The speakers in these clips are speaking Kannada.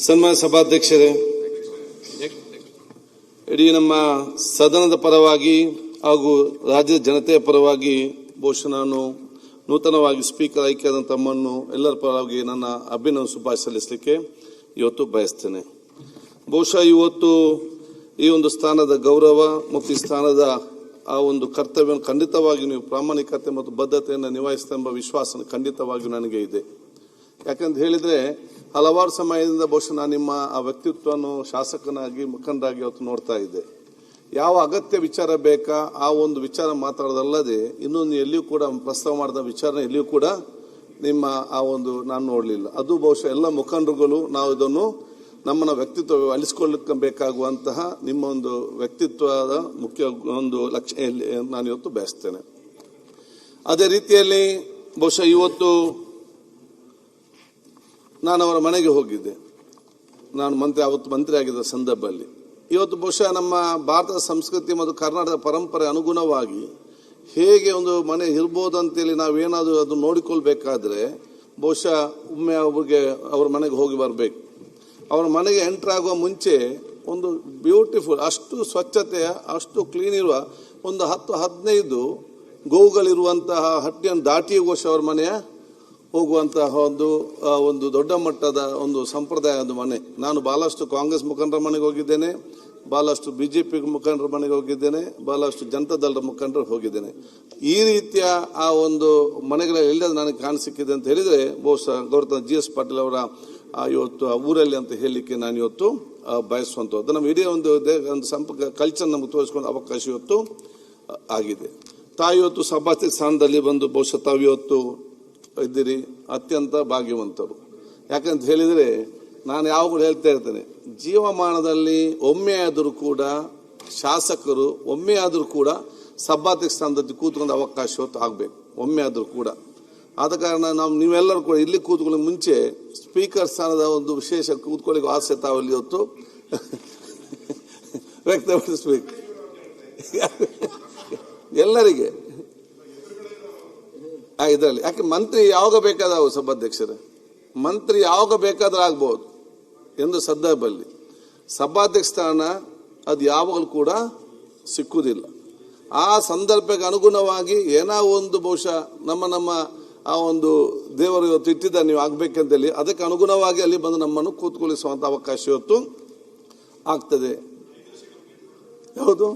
ಸನ್ಮಾನ್ಯ ಸಭಾಧ್ಯಕ್ಷರೇ, ಇಡೀ ನಮ್ಮ ಸದನದ ಪರವಾಗಿ ಹಾಗೂ ರಾಜ್ಯದ ಜನತೆಯ ಪರವಾಗಿ ಬಹುಶಃ ನಾನು ನೂತನವಾಗಿ ಸ್ಪೀಕರ್ ಆಯ್ಕೆಯಾದ ತಮ್ಮನ್ನು ಎಲ್ಲರ ಪರವಾಗಿ ನನ್ನ ಅಭಿನಂದನೆ ಶುಭಾಶಯ ಸಲ್ಲಿಸಲಿಕ್ಕೆ ಇವತ್ತು ಬಯಸ್ತೇನೆ. ಬಹುಶಃ ಇವತ್ತು ಈ ಒಂದು ಸ್ಥಾನದ ಗೌರವ ಮತ್ತು ಈ ಸ್ಥಾನದ ಆ ಒಂದು ಕರ್ತವ್ಯವನ್ನು ಖಂಡಿತವಾಗಿ ನೀವು ಪ್ರಾಮಾಣಿಕತೆ ಮತ್ತು ಬದ್ಧತೆಯನ್ನು ನಿಭಾಯಿಸ್ತಾ ಎಂಬ ವಿಶ್ವಾಸ ಖಂಡಿತವಾಗಿಯೂ ನನಗೆ ಇದೆ. ಯಾಕಂತ ಹೇಳಿದ್ರೆ ಹಲವಾರು ಸಮಯದಿಂದ ಬಹುಶಃ ನಾನು ನಿಮ್ಮ ಆ ವ್ಯಕ್ತಿತ್ವವನ್ನು ಶಾಸಕನಾಗಿ ಮುಖಂಡರಾಗಿ ಇವತ್ತು ನೋಡ್ತಾ ಇದ್ದೆ. ಯಾವ ಅಗತ್ಯ ವಿಚಾರ ಬೇಕಾ ಆ ಒಂದು ವಿಚಾರ ಮಾತಾಡೋದಲ್ಲದೆ ಇನ್ನೊಂದು ಎಲ್ಲಿಯೂ ಕೂಡ ಪ್ರಸ್ತಾವ ಮಾಡಿದ ವಿಚಾರ ಎಲ್ಲಿಯೂ ಕೂಡ ನಿಮ್ಮ ಆ ಒಂದು ನಾನು ನೋಡಲಿಲ್ಲ. ಅದು ಬಹುಶಃ ಎಲ್ಲ ಮುಖಂಡರುಗಳು ನಾವು ಇದನ್ನು ನಮ್ಮನ್ನ ವ್ಯಕ್ತಿತ್ವ ಅಲಿಸಿಕೊಳ್ಳಕ್ಕೆ ಬೇಕಾಗುವಂತಹ ನಿಮ್ಮ ಒಂದು ವ್ಯಕ್ತಿತ್ವದ ಮುಖ್ಯ ಒಂದು ಲಕ್ಷ್ಯ ನಾನು ಇವತ್ತು ಬಯಸ್ತೇನೆ. ಅದೇ ರೀತಿಯಲ್ಲಿ ಬಹುಶಃ ಇವತ್ತು ನಾನು ಅವರ ಮನೆಗೆ ಹೋಗಿದ್ದೆ. ನಾನು ಮಂತ್ರಿ ಆಗಿದ್ದ ಸಂದರ್ಭದಲ್ಲಿ ಇವತ್ತು ಬಹುಶಃ ನಮ್ಮ ಭಾರತದ ಸಂಸ್ಕೃತಿ ಮತ್ತು ಕರ್ನಾಟಕದ ಪರಂಪರೆ ಅನುಗುಣವಾಗಿ ಹೇಗೆ ಒಂದು ಮನೆ ಇರ್ಬೋದು ಅಂತೇಳಿ ನಾವೇನಾದರೂ ಅದು ನೋಡಿಕೊಳ್ಬೇಕಾದ್ರೆ ಬಹುಶಃ ಒಮ್ಮೆ ಅವ್ರ ಮನೆಗೆ ಹೋಗಿ ಬರಬೇಕು. ಅವ್ರ ಮನೆಗೆ ಎಂಟರ್ ಆಗುವ ಮುಂಚೆ ಒಂದು ಬ್ಯೂಟಿಫುಲ್ ಅಷ್ಟು ಸ್ವಚ್ಛತೆಯ ಅಷ್ಟು ಕ್ಲೀನ್ ಇರುವ ಒಂದು 10-15 ಗೋವುಗಳಿರುವಂತಹ ಹಟ್ಟಿಯನ್ನು ದಾಟಿ ಘೋಷ ಅವ್ರ ಮನೆಯ ಹೋಗುವಂತಹ ಒಂದು ದೊಡ್ಡ ಮಟ್ಟದ ಒಂದು ಸಂಪ್ರದಾಯದ ಮನೆ. ನಾನು ಬಹಳಷ್ಟು ಕಾಂಗ್ರೆಸ್ ಮುಖಂಡರ ಮನೆಗೆ ಹೋಗಿದ್ದೇನೆ, ಬಹಳಷ್ಟು ಬಿಜೆಪಿ ಮುಖಂಡರ ಮನೆಗೆ ಹೋಗಿದ್ದೇನೆ, ಬಹಳಷ್ಟು ಜನತಾ ದಳದ ಮುಖಂಡರು ಹೋಗಿದ್ದೇನೆ. ಈ ರೀತಿಯ ಆ ಒಂದು ಮನೆಗಳಲ್ಲಿ ಎಲ್ಲದ ನನಗೆ ಕಾಣಸಿಕ್ಕಿದೆ ಅಂತ ಹೇಳಿದ್ರೆ ಬಹುಶಃ ಗೌರವ GS ಪಾಟೀಲ್ ಅವರ ಇವತ್ತು ಊರಲ್ಲಿ ಅಂತ ಹೇಳಲಿಕ್ಕೆ ನಾನು ಇವತ್ತು ಬಯಸುವಂಥದ್ದು. ನಮ್ಮ ಇಡೀ ಒಂದು ಸಂಪರ್ಕ ಕಲ್ಚರ್ ನಮಗೆ ತೋರಿಸ್ಕೊಂಡು ಅವಕಾಶ ಇವತ್ತು ಆಗಿದೆ. ತಾವು ಇವತ್ತು ಸಭಾಧ್ಯಕ್ಷ ಸ್ಥಾನದಲ್ಲಿ ಬಂದು ಬಹುಶಃ ತಾವು ಇವತ್ತು ಇದ್ದೀರಿ, ಅತ್ಯಂತ ಭಾಗ್ಯವಂತರು. ಯಾಕಂತ ಹೇಳಿದರೆ ನಾನು ಯಾವಾಗಲೂ ಹೇಳ್ತಾ ಇರ್ತೇನೆ, ಜೀವಮಾನದಲ್ಲಿ ಒಮ್ಮೆ ಆದರೂ ಕೂಡ ಶಾಸಕರು ಒಮ್ಮೆ ಆದರೂ ಕೂಡ ಸಭಾಧ್ಯಕ್ಷ ಸ್ಥಾನದಲ್ಲಿ ಕೂತ್ಕೊಂಡು ಅವಕಾಶ ಇವತ್ತು ಆಗಬೇಕು, ಒಮ್ಮೆ ಆದರೂ ಕೂಡ. ಆದ ಕಾರಣ ನೀವೆಲ್ಲರೂ ಕೂಡ ಇಲ್ಲಿ ಕೂತ್ಕೊಳ್ಳೋ ಮುಂಚೆ ಸ್ಪೀಕರ್ ಸ್ಥಾನದ ಒಂದು ವಿಶೇಷ ಕೂತ್ಕೊಳ್ಳಿಕ್ಕೆ ಆಸೆ ತಾವಲ್ಲಿ ಇವತ್ತು ವ್ಯಕ್ತಪಡಿಸಬೇಕು ಎಲ್ಲರಿಗೆ. ಇದರಲ್ಲಿ ಯಾಕೆ ಮಂತ್ರಿ ಯಾವಾಗ ಬೇಕಾದ ಸಭಾಧ್ಯಕ್ಷರೇ, ಮಂತ್ರಿ ಯಾವಾಗ ಬೇಕಾದ್ರೂ ಆಗ್ಬಹುದು ಎಂದು ಸಂದರ್ಭದಲ್ಲಿ ಸಭಾಧ್ಯಕ್ಷ ಸ್ಥಾನ ಅದು ಯಾವಾಗಲೂ ಕೂಡ ಸಿಕ್ಕುವುದಿಲ್ಲ. ಆ ಸಂದರ್ಭಕ್ಕೆ ಅನುಗುಣವಾಗಿ ಏನೋ ಒಂದು ಬಹುಶಃ ನಮ್ಮ ಆ ಒಂದು ದೇವರು ಇವತ್ತು ಇಟ್ಟಿದ್ದ ನೀವು ಆಗ್ಬೇಕಂತೇಳಿ ಅದಕ್ಕೆ ಅನುಗುಣವಾಗಿ ಅಲ್ಲಿ ಬಂದು ನಮ್ಮನ್ನು ಕೂತ್ಕೊಳ್ಳಿಸುವಂತ ಅವಕಾಶ ಇವತ್ತು ಆಗ್ತದೆ. ಯಾವುದು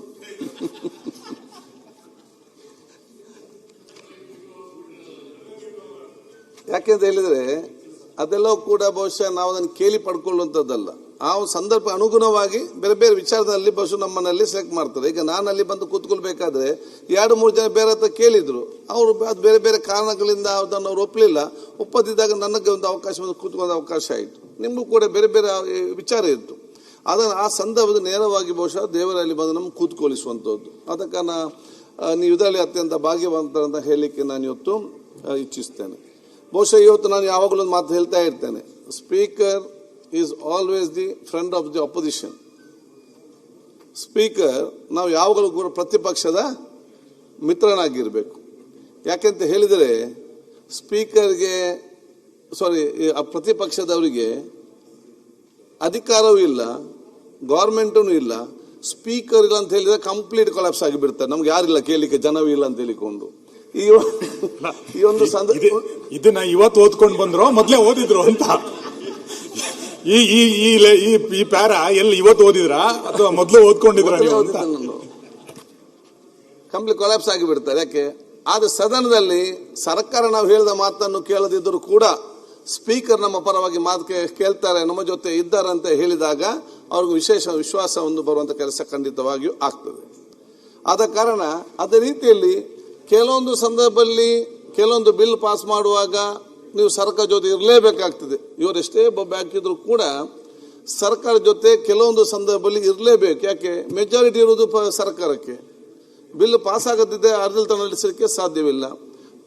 ಯಾಕೆಂತ ಹೇಳಿದ್ರೆ ಅದೆಲ್ಲವೂ ಕೂಡ ಬಹುಶಃ ನಾವು ಅದನ್ನು ಕೇಳಿ ಪಡ್ಕೊಳ್ಳುವಂಥದ್ದಲ್ಲ. ಆ ಸಂದರ್ಭ ಅನುಗುಣವಾಗಿ ಬೇರೆ ಬೇರೆ ವಿಚಾರದಲ್ಲಿ ಬಹುಶಃ ನಮ್ಮನ್ನಲ್ಲಿ ಸೆಲೆಕ್ಟ್ ಮಾಡ್ತಾರೆ. ಈಗ ನಾನು ಅಲ್ಲಿ ಬಂದು ಕೂತ್ಕೊಳ್ಬೇಕಾದ್ರೆ 2-3 ಜನ ಬೇರೆ ಹತ್ರ ಕೇಳಿದ್ರು, ಅವರು ಅದು ಬೇರೆ ಬೇರೆ ಕಾರಣಗಳಿಂದ ಅದನ್ನು ಅವ್ರು ಒಪ್ಪದಿದ್ದಾಗ ನನಗೆ ಒಂದು ಅವಕಾಶ ಕೂತ್ಕೊಳ್ಳೋ ಅವಕಾಶ ಆಯಿತು. ನಿಮಗೂ ಕೂಡ ಬೇರೆ ಬೇರೆ ವಿಚಾರ ಇತ್ತು. ಅದನ್ನು ಆ ಸಂದರ್ಭದ ನೇರವಾಗಿ ಬಹುಶಃ ದೇವರಲ್ಲಿ ಬಂದು ನಮ್ಗೆ ಕೂತ್ಕೊಳ್ಳಿಸುವಂಥದ್ದು. ಆದ ಕಾರಣ ನೀವು ಇದರಲ್ಲಿ ಅತ್ಯಂತ ಭಾಗ್ಯವಂತರಂತ ಹೇಳಲಿಕ್ಕೆ ನಾನು ಇವತ್ತು ಇಚ್ಛಿಸ್ತೇನೆ. ಬಹುಶಃ ಇವತ್ತು ನಾನು ಯಾವಾಗಲೂ ಒಂದು ಮಾತು ಹೇಳ್ತಾ ಇರ್ತೇನೆ, speaker is always the friend of the opposition. Speaker ನಾವು ಯಾವಾಗಲೂ ಕೂಡ ಪ್ರತಿಪಕ್ಷದ ಮಿತ್ರನಾಗಿರಬೇಕು. ಯಾಕೆಂತ ಹೇಳಿದರೆ ಸ್ಪೀಕರ್ಗೆ ಪ್ರತಿಪಕ್ಷದವರಿಗೆ ಅಧಿಕಾರವೂ ಇಲ್ಲ, ಗೌರ್ಮೆಂಟೂ ಇಲ್ಲ, ಸ್ಪೀಕರ್ ಇಲ್ಲ ಅಂತ ಹೇಳಿದ್ರೆ ಕಂಪ್ಲೀಟ್ ಕೊಲಾಪ್ಸ್ ಆಗಿಬಿಡ್ತಾರೆ. ನಮ್ಗೆ ಯಾರಿಲ್ಲ ಕೇಳಲಿಕ್ಕೆ, ಜನವೂ ಇಲ್ಲ ಅಂತ ಹೇಳಿಕೊಂಡು ಈ ಒಂದು ಇದನ್ನ ಇವತ್ತು ಓದ್ಕೊಂಡು ಬಂದ್ರು ಮೊದ್ಲೇ ಓದಿದ್ರು ಅಂತ ಈ ಪ್ಯಾರ ಎಲ್ಲಿ ಇವತ್ತು ಓದಿದ್ರ ಅಥವಾ ಮೊದ್ಲು ಓದ್ಕೊಂಡಿದ್ರ? ಕಂಪ್ಲೀಟ್ ಕೊಲಾಪ್ಸ್ ಆಗಿಬಿಡ್ತಾರೆ. ಯಾಕೆ? ಆದ್ರೆ ಸದನದಲ್ಲಿ ಸರ್ಕಾರ ನಾವು ಹೇಳಿದ ಮಾತನ್ನು ಕೇಳದಿದ್ದರೂ ಕೂಡ ಸ್ಪೀಕರ್ ನಮ್ಮ ಪರವಾಗಿ ಮಾತು ಕೇಳ್ತಾರೆ, ನಮ್ಮ ಜೊತೆ ಇದ್ದಾರೆ ಅಂತ ಹೇಳಿದಾಗ ಅವ್ರಿಗೆ ವಿಶೇಷ ವಿಶ್ವಾಸ ಒಂದು ಬರುವಂತ ಕೆಲಸ ಖಂಡಿತವಾಗಿಯೂ ಆಗ್ತದೆ. ಆದ ಕಾರಣ ಅದೇ ರೀತಿಯಲ್ಲಿ ಕೆಲವೊಂದು ಸಂದರ್ಭದಲ್ಲಿ ಕೆಲವೊಂದು ಬಿಲ್ ಪಾಸ್ ಮಾಡುವಾಗ ನೀವು ಸರ್ಕಾರ ಜೊತೆ ಇರಲೇಬೇಕಾಗ್ತದೆ. ಇವರೆಷ್ಟೇ ಬೊಬ್ಬೆ ಹಾಕಿದ್ರು ಕೂಡ ಸರ್ಕಾರ ಜೊತೆ ಕೆಲವೊಂದು ಸಂದರ್ಭದಲ್ಲಿ ಇರಲೇಬೇಕು. ಯಾಕೆ? ಮೆಜಾರಿಟಿ ಇರುವುದು ಸರ್ಕಾರಕ್ಕೆ. ಬಿಲ್ ಪಾಸ್ ಆಗದಿದ್ದರೆ ಆಡಳಿತ ನಡೆಸಲಿಕ್ಕೆ ಸಾಧ್ಯವಿಲ್ಲ.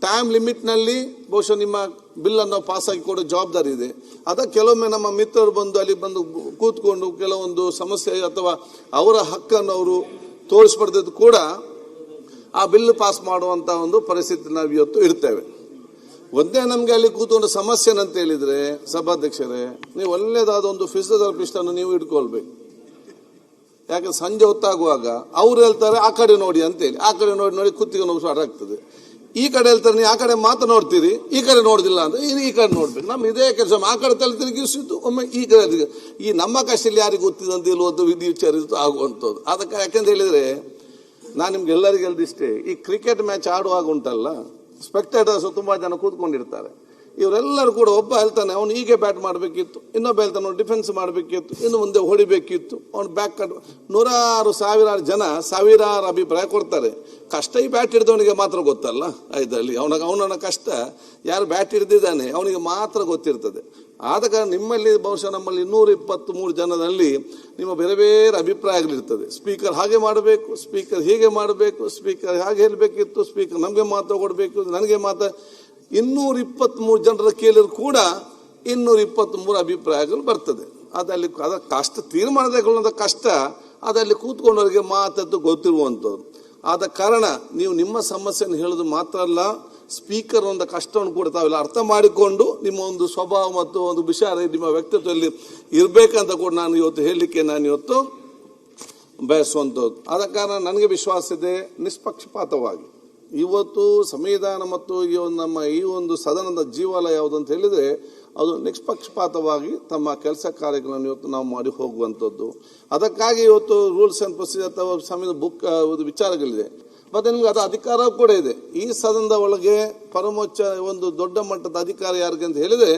ಟೈಮ್ ಲಿಮಿಟ್ನಲ್ಲಿ ಬಹುಶಃ ನಿಮ್ಮ ಬಿಲ್ಲನ್ನು ಪಾಸ್ ಆಗಿ ಕೊಡೋ ಜವಾಬ್ದಾರಿ ಇದೆ. ಅದಕ್ಕೆ ಕೆಲವೊಮ್ಮೆ ನಮ್ಮ ಮಿತ್ರರು ಬಂದು ಅಲ್ಲಿ ಬಂದು ಕೂತ್ಕೊಂಡು ಕೆಲವೊಂದು ಸಮಸ್ಯೆ ಅಥವಾ ಅವರ ಹಕ್ಕನ್ನು ಅವರು ತೋರಿಸ್ಪಡ್ದಿದ್ದು ಕೂಡ ಆ ಬಿಲ್ ಪಾಸ್ ಮಾಡುವಂತ ಒಂದು ಪರಿಸ್ಥಿತಿ ನಾವು ಇವತ್ತು ಇರ್ತೇವೆ. ಒಂದೇ ನಮ್ಗೆ ಅಲ್ಲಿ ಕೂತ್ಕೊಂಡು ಸಮಸ್ಯೆ ಅಂತ ಹೇಳಿದ್ರೆ ಸಭಾಧ್ಯಕ್ಷರೇ, ನೀವು ಒಳ್ಳೇದಾದ ಒಂದು ಫಿಸಿಯೋಥೆರಪಿಸ್ಟ್ ಅನ್ನು ನೀವು ಇಟ್ಕೊಳ್ಬೇಕು. ಯಾಕೆ ಸಂಜೆ ಹೊತ್ತಾಗುವಾಗ ಅವ್ರು ಹೇಳ್ತಾರೆ ಆ ಕಡೆ ನೋಡಿ ಅಂತೇಳಿ, ಆ ಕಡೆ ನೋಡಿ ನೋಡಿ ಕುತ್ತಿಗೆ ನೋವು ಸ್ಟಾರ್ಟ್ ಆಗ್ತದೆ. ಈ ಕಡೆ ಹೇಳ್ತಾರೆ ನೀವು ಆ ಕಡೆ ಮಾತ್ರ ನೋಡ್ತೀರಿ, ಈ ಕಡೆ ನೋಡುದಿಲ್ಲ ಅಂದ್ರೆ ಈ ಕಡೆ ನೋಡ್ಬೇಕು. ನಮ್ಮ ಇದೇ ಕೆಲಸ ಆ ಕಡೆ ತಲೆ ತಿರುಗಿಸಿದ್ದು ಒಮ್ಮೆ ಈ ಕಡೆ. ಈ ನಮ್ಮ ಕಷ್ಟದಲ್ಲಿ ಯಾರಿಗೆ ಗೊತ್ತಿದಂತ ಇಲ್ಲವತ್ತು ವಿಧಿ ವಿಚಾರಿಸಿದ್ದು ಆಗುವಂಥದ್ದು. ಅದಕ್ಕೆ ಯಾಕೆಂತ ಹೇಳಿದ್ರೆ ನಾನು ನಿಮ್ಗೆ ಎಲ್ಲರಿಗೂ ಹೇಳ್ದಿಷ್ಟೇ, ಈ ಕ್ರಿಕೆಟ್ ಮ್ಯಾಚ್ ಆಡುವಾಗ ಉಂಟಲ್ಲ, ಸ್ಪೆಕ್ಟೇಟರ್ಸ್ ತುಂಬಾ ಜನ ಕೂತ್ಕೊಂಡಿರ್ತಾರೆ. ಇವರೆಲ್ಲರೂ ಕೂಡ ಒಬ್ಬ ಹೇಳ್ತಾನೆ ಅವನು ಹೀಗೆ ಬ್ಯಾಟ್ ಮಾಡಬೇಕಿತ್ತು, ಇನ್ನೊಬ್ಬ ಹೇಳ್ತಾನೆ ಅವನು ಡಿಫೆನ್ಸ್ ಮಾಡಬೇಕಿತ್ತು, ಇನ್ನು ಮುಂದೆ ಹೊಡಿಬೇಕಿತ್ತು, ಅವನು ಬ್ಯಾಕ್ ಕಟ್. ನೂರಾರು ಸಾವಿರಾರು ಜನ ಸಾವಿರಾರು ಅಭಿಪ್ರಾಯ ಕೊಡ್ತಾರೆ. ಕಷ್ಟ ಈ ಬ್ಯಾಟ್ ಹಿಡಿದವನಿಗೆ ಮಾತ್ರ ಗೊತ್ತಲ್ಲ ಇದರಲ್ಲಿ. ಅವನ ಕಷ್ಟ ಯಾರು ಬ್ಯಾಟ್ ಹಿಡಿದಿದ್ದಾನೆ ಅವನಿಗೆ ಮಾತ್ರ ಗೊತ್ತಿರ್ತದೆ. ಆದ ಕಾರಣ ನಿಮ್ಮಲ್ಲಿ ಬಹುಶಃ ನಮ್ಮಲ್ಲಿ 223 ಜನರಲ್ಲಿ ನಿಮ್ಮ ಬೇರೆ ಬೇರೆ ಅಭಿಪ್ರಾಯಗಳಿರ್ತದೆ. ಸ್ಪೀಕರ್ ಹಾಗೆ ಮಾಡಬೇಕು, ಸ್ಪೀಕರ್ ಹೀಗೆ ಮಾಡಬೇಕು, ಸ್ಪೀಕರ್ ಹಾಗೆ ಹೇಳಬೇಕಿತ್ತು, ಸ್ಪೀಕರ್ ನಮಗೆ ಮಾತ್ರ ಕೊಡಬೇಕು, ನನಗೆ ಮಾತ್ರ. 223 ಜನರ ಕೇಳಿದ್ರು ಕೂಡ 223 ಅಭಿಪ್ರಾಯಗಳು ಬರ್ತದೆ. ಅದಲ್ಲಿ ಅದ ಕಷ್ಟ ತೀರ್ಮಾನ ತೆಗೊಳ್ಳುವಂಥ ಕಷ್ಟ ಅದಲ್ಲಿ ಕೂತ್ಕೊಂಡವರಿಗೆ ಮಾತದ್ದು ಗೊತ್ತಿರುವಂಥದ್ದು. ಆದ ಕಾರಣ ನೀವು ನಿಮ್ಮ ಸಮಸ್ಯೆಯನ್ನು ಹೇಳೋದು ಮಾತ್ರ ಅಲ್ಲ, ಸ್ಪೀಕರ್ ಒಂದು ಕಷ್ಟವನ್ನು ಕೂಡ ತಾವೆಲ್ಲ ಅರ್ಥ ಮಾಡಿಕೊಂಡು ನಿಮ್ಮ ಒಂದು ಸ್ವಭಾವ ಮತ್ತು ಒಂದು ವಿಚಾರ ನಿಮ್ಮ ವ್ಯಕ್ತಿತ್ವದಲ್ಲಿ ಇರಬೇಕಂತ ಕೂಡ ನಾನು ಇವತ್ತು ಹೇಳಲಿಕ್ಕೆ ಇವತ್ತು ಬಯಸುವಂಥದ್ದು. ಆದ ಕಾರಣ ನನಗೆ ವಿಶ್ವಾಸ ಇದೆ, ನಿಷ್ಪಕ್ಷಪಾತವಾಗಿ ಇವತ್ತು ಸಂವಿಧಾನ ಮತ್ತು ನಮ್ಮ ಈ ಒಂದು ಸದನದ ಜೀವಾಲಯ ಯಾವುದು ಅಂತ ಹೇಳಿದ್ರೆ ಅದು ನಿಷ್ಪಕ್ಷಪಾತವಾಗಿ ತಮ್ಮ ಕೆಲಸ ಕಾರ್ಯಗಳನ್ನು ಇವತ್ತು ನಾವು ಮಾಡಿ ಹೋಗುವಂಥದ್ದು. ಅದಕ್ಕಾಗಿ ಇವತ್ತು ರೂಲ್ಸ್ ಅಂಡ್ ಪ್ರೊಸೀಜರ್ ಅಥವಾ ಸಂವಿಧಾನ ಬುಕ್ ವಿಚಾರಗಳಿದೆ. ಮತ್ತೆ ನಿಮ್ಗೆ ಅದು ಅಧಿಕಾರ ಕೂಡ ಇದೆ. ಈ ಸದನದ ಒಳಗೆ ಪರಮೋಚ್ಚ ಒಂದು ದೊಡ್ಡ ಮಟ್ಟದ ಅಧಿಕಾರ ಯಾರಿಗೆ ಅಂತ ಹೇಳಿದ್ರೆ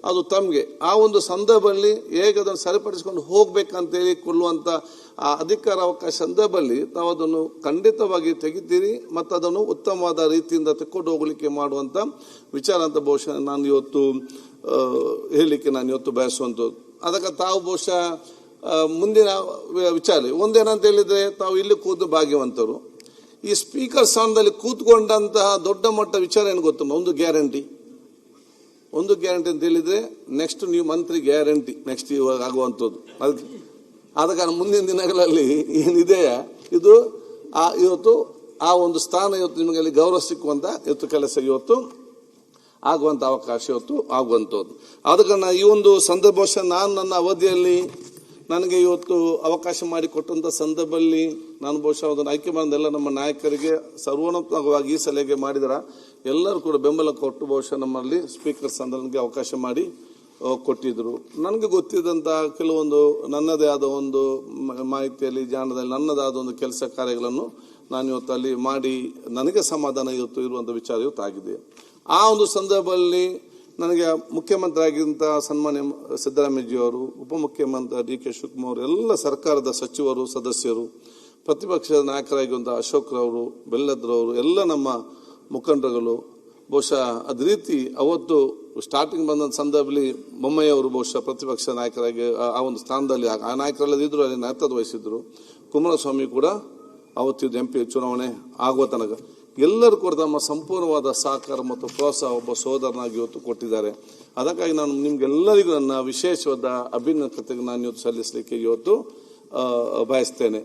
ಅದು ತಮಗೆ. ಆ ಒಂದು ಸಂದರ್ಭದಲ್ಲಿ ಹೇಗೆ ಅದನ್ನು ಸರಿಪಡಿಸಿಕೊಂಡು ಹೋಗ್ಬೇಕಂತ ಹೇಳಿ ಕೊಡುವಂತ ಆ ಅಧಿಕಾರ ಅವಕಾಶ ಸಂದರ್ಭದಲ್ಲಿ ತಾವು ಅದನ್ನು ಖಂಡಿತವಾಗಿ ತೆಗಿತೀರಿ ಮತ್ತು ಅದನ್ನು ಉತ್ತಮವಾದ ರೀತಿಯಿಂದ ತೆಕ್ಕೊಂಡು ಹೋಗ್ಲಿಕ್ಕೆ ಮಾಡುವಂತ ವಿಚಾರ ಅಂತ ಬಹುಶಃ ನಾನು ಇವತ್ತು ಹೇಳಲಿಕ್ಕೆ ಇವತ್ತು ಬಯಸುವಂಥದ್ದು. ಅದಕ್ಕೆ ತಾವು ಬಹುಶಃ ಮುಂದಿನ ವಿಚಾರ ಒಂದೇನಂತ ಹೇಳಿದ್ರೆ ತಾವು ಇಲ್ಲಿ ಕೂತು ಭಾಗ್ಯವಂತರು. ಈ ಸ್ಪೀಕರ್ ಸ್ಥಾನದಲ್ಲಿ ಕೂತ್ಕೊಂಡಂತಹ ದೊಡ್ಡ ಮಟ್ಟ ವಿಚಾರ ಏನು ಗೊತ್ತು, ಒಂದು ಗ್ಯಾರಂಟಿ ಅಂತ ಹೇಳಿದ್ರೆ ನೆಕ್ಸ್ಟ್ ನೀವು ಮಂತ್ರಿ ಗ್ಯಾರಂಟಿ ನೆಕ್ಸ್ಟ್ ಇವಾಗ ಆಗುವಂಥದ್ದು. ಆದ ಕಾರಣ ಮುಂದಿನ ದಿನಗಳಲ್ಲಿ ಏನಿದೆಯಾ ಇದು ಇವತ್ತು ಆ ಒಂದು ಸ್ಥಾನ ಇವತ್ತು ನಿಮಗೆ ಅಲ್ಲಿ ಗೌರವ ಸಿಕ್ಕುವಂತ ಇವತ್ತು ಕೆಲಸ ಇವತ್ತು ಆಗುವಂತ ಅವಕಾಶ ಇವತ್ತು ಆಗುವಂಥದ್ದು. ಆದ ಕಾರಣ ಈ ಒಂದು ಸಂದರ್ಭ ನಾನು ನನ್ನ ಅವಧಿಯಲ್ಲಿ ನನಗೆ ಇವತ್ತು ಅವಕಾಶ ಮಾಡಿಕೊಟ್ಟಂತ ಸಂದರ್ಭದಲ್ಲಿ ನಾನು ಬಹುಶಃ ಅದನ್ನು ಆಯ್ಕೆ ಮಾಡಿದೆಲ್ಲ ನಮ್ಮ ನಾಯಕರಿಗೆ ಸರ್ವೋನ್ನತವಾಗಿ ಈ ಸಲಹೆಗೆ ಮಾಡಿದರ ಎಲ್ಲರೂ ಕೂಡ ಬೆಂಬಲ ಕೊಟ್ಟು ಬಹುಶಃ ನಮ್ಮಲ್ಲಿ ಸ್ಪೀಕರ್ ಸ್ಥಾನಕ್ಕೆ ಅವಕಾಶ ಮಾಡಿ ಕೊಟ್ಟಿದ್ರು. ನನಗೆ ಗೊತ್ತಿದ್ದಂಥ ಕೆಲವೊಂದು ನನ್ನದೇ ಆದ ಒಂದು ಮಾಹಿತಿಯಲ್ಲಿ ಜಾಣದಲ್ಲಿ ನನ್ನದಾದ ಒಂದು ಕೆಲಸ ಕಾರ್ಯಗಳನ್ನು ನಾನು ಇವತ್ತು ಅಲ್ಲಿ ಮಾಡಿ ನನಗೆ ಸಮಾಧಾನ ಇವತ್ತು ಇರುವಂಥ ವಿಚಾರ ಇವತ್ತು ಆಗಿದೆ. ಆ ಒಂದು ಸಂದರ್ಭದಲ್ಲಿ ನನಗೆ ಮುಖ್ಯಮಂತ್ರಿ ಆಗಿದ್ದಂಥ ಸನ್ಮಾನ್ಯ ಸಿದ್ದರಾಮಯ್ಯಜಿಯವರು, ಉಪಮುಖ್ಯಮಂತ್ರಿ ಡಿ ಕೆ ಶಿವಕುಮಾರ್, ಎಲ್ಲ ಸರ್ಕಾರದ ಸಚಿವರು ಸದಸ್ಯರು, ಪ್ರತಿಪಕ್ಷದ ನಾಯಕರಾಗಿರುವಂಥ ಅಶೋಕ್ರವರು, ಬೆಲ್ಲದ್ರವರು, ಎಲ್ಲ ನಮ್ಮ ಮುಖಂಡರುಗಳು ಬಹುಶಃ ಅದ ರೀತಿ ಅವತ್ತು ಸ್ಟಾರ್ಟಿಂಗ್ ಬಂದ ಸಂದರ್ಭದಲ್ಲಿ ಬೊಮ್ಮಾಯಿಯವರು ಬಹುಶಃ ಪ್ರತಿಪಕ್ಷ ನಾಯಕರಾಗಿ ಆ ಒಂದು ಸ್ಥಾನದಲ್ಲಿ ಆ ನಾಯಕರೆಲ್ಲದಿದ್ರು ಅಲ್ಲಿ ನಾಯಕತ್ವ ವಹಿಸಿದ್ರು. ಕುಮಾರಸ್ವಾಮಿ ಕೂಡ ಅವತ್ತಿದ್ದು MP ಚುನಾವಣೆ ಆಗುವ ತನಕ ಎಲ್ಲರೂ ಕೂಡ ತಮ್ಮ ಸಂಪೂರ್ಣವಾದ ಸಹಕಾರ ಮತ್ತು ಪ್ರೋತ್ಸಾಹ ಒಬ್ಬ ಸೋದರನಾಗಿ ಇವತ್ತು ಕೊಟ್ಟಿದ್ದಾರೆ. ಅದಕ್ಕಾಗಿ ನಾನು ನಿಮ್ಗೆಲ್ಲರಿಗೂ ನನ್ನ ವಿಶೇಷವಾದ ಅಭಿನಂದನೆಗೆ ನಾನು ಇವತ್ತು ಸಲ್ಲಿಸಲಿಕ್ಕೆ ಇವತ್ತು ಬಯಸ್ತೇನೆ.